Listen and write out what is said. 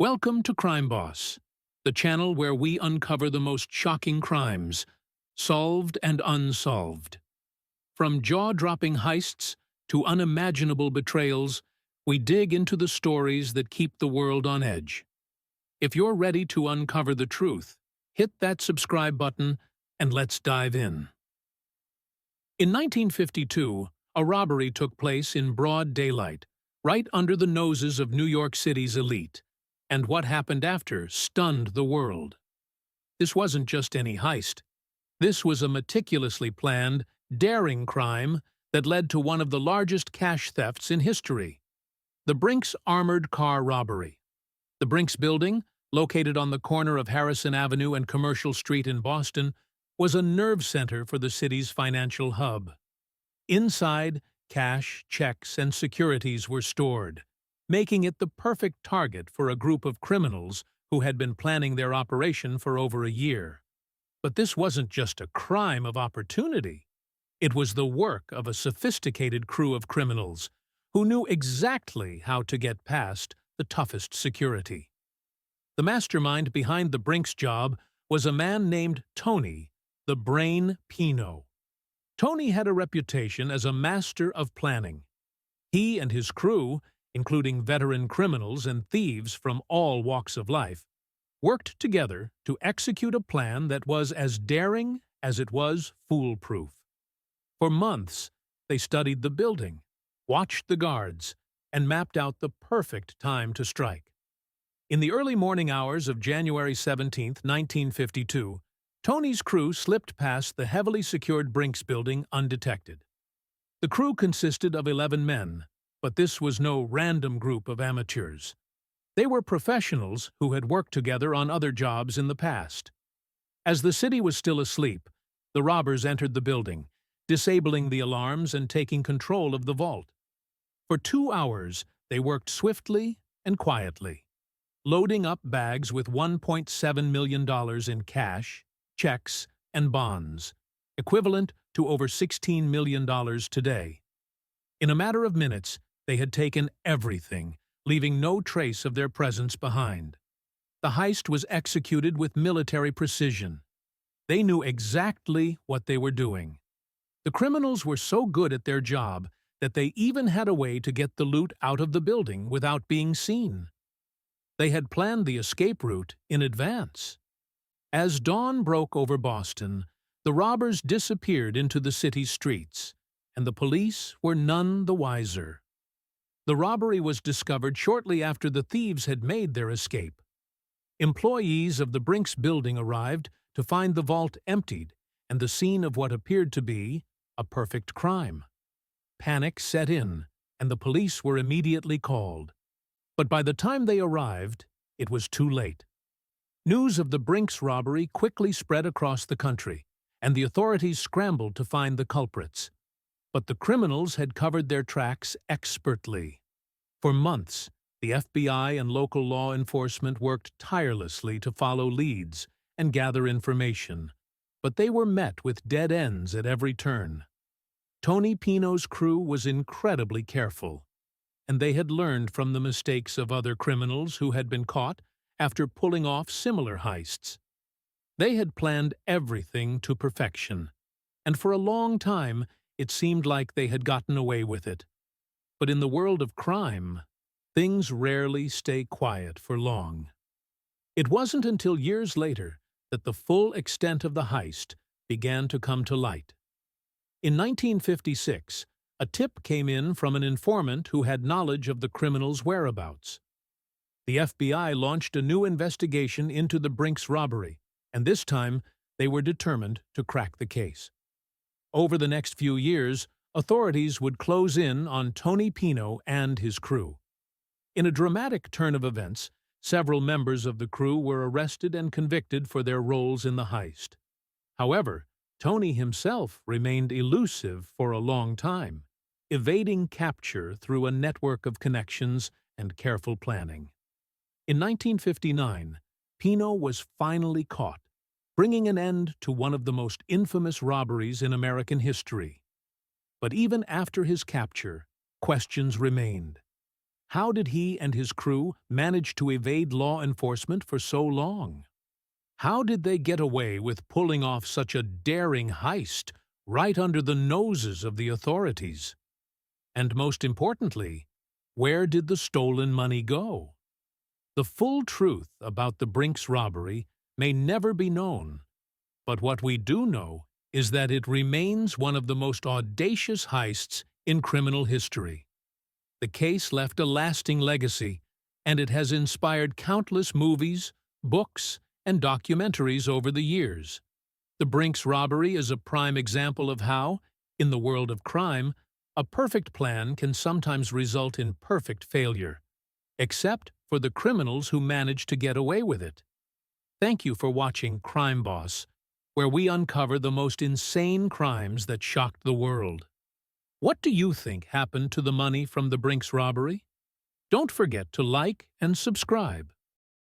Welcome to Crime Boss, the channel where we uncover the most shocking crimes, solved and unsolved. From jaw-dropping heists to unimaginable betrayals, we dig into the stories that keep the world on edge. If you're ready to uncover the truth, hit that subscribe button and let's dive in. In 1952, a robbery took place in broad daylight, right under the noses of New York City's elite. And what happened after stunned the world. This wasn't just any heist. This was a meticulously planned, daring crime that led to one of the largest cash thefts in history. The Brinks Armored Car Robbery. The Brinks building, located on the corner of Harrison Avenue and Commercial Street in Boston, was a nerve center for the city's financial hub. Inside, cash, checks, and securities were stored, making it the perfect target for a group of criminals who had been planning their operation for over a year. But this wasn't just a crime of opportunity. It was the work of a sophisticated crew of criminals who knew exactly how to get past the toughest security. The mastermind behind the Brinks job was a man named Tony The Brain Pino. Tony had a reputation as a master of planning. He and his crew, including veteran criminals and thieves from all walks of life, worked together to execute a plan that was as daring as it was foolproof. For months, they studied the building, watched the guards, and mapped out the perfect time to strike. In the early morning hours of January 17, 1952, Tony's crew slipped past the heavily secured Brinks building undetected. The crew consisted of 11 men, but this was no random group of amateurs. They were professionals who had worked together on other jobs in the past. As the city was still asleep, the robbers entered the building, disabling the alarms and taking control of the vault. For 2 hours, they worked swiftly and quietly, loading up bags with $1.7 million in cash, checks, and bonds, equivalent to over $16 million today. In a matter of minutes, they had taken everything, leaving no trace of their presence behind. The heist was executed with military precision. They knew exactly what they were doing. The criminals were so good at their job that they even had a way to get the loot out of the building without being seen. They had planned the escape route in advance. As dawn broke over Boston, the robbers disappeared into the city's streets, and the police were none the wiser. The robbery was discovered shortly after the thieves had made their escape. Employees of the Brinks building arrived to find the vault emptied and the scene of what appeared to be a perfect crime. Panic set in, and the police were immediately called. But by the time they arrived, it was too late. News of the Brinks robbery quickly spread across the country, and the authorities scrambled to find the culprits. But the criminals had covered their tracks expertly. For months, the FBI and local law enforcement worked tirelessly to follow leads and gather information, but they were met with dead ends at every turn. Tony Pino's crew was incredibly careful, and they had learned from the mistakes of other criminals who had been caught after pulling off similar heists. They had planned everything to perfection, and for a long time, it seemed like they had gotten away with it. But in the world of crime, things rarely stay quiet for long. It wasn't until years later that the full extent of the heist began to come to light. In 1956, a tip came in from an informant who had knowledge of the criminals' whereabouts. The FBI launched a new investigation into the Brinks robbery, and this time they were determined to crack the case. Over the next few years, authorities would close in on Tony Pino and his crew. In a dramatic turn of events, several members of the crew were arrested and convicted for their roles in the heist. However, Tony himself remained elusive for a long time, evading capture through a network of connections and careful planning. In 1959, Pino was finally caught, bringing an end to one of the most infamous robberies in American history. But even after his capture, questions remained. How did he and his crew manage to evade law enforcement for so long? How did they get away with pulling off such a daring heist right under the noses of the authorities? And most importantly, where did the stolen money go? The full truth about the Brinks robbery may never be known, but what we do know is that it remains one of the most audacious heists in criminal history. The case left a lasting legacy, and it has inspired countless movies, books, and documentaries over the years. The Brinks robbery is a prime example of how, in the world of crime, a perfect plan can sometimes result in perfect failure, except for the criminals who manage to get away with it. Thank you for watching Crime Boss, where we uncover the most insane crimes that shocked the world. What do you think happened to the money from the Brinks robbery? Don't forget to like and subscribe.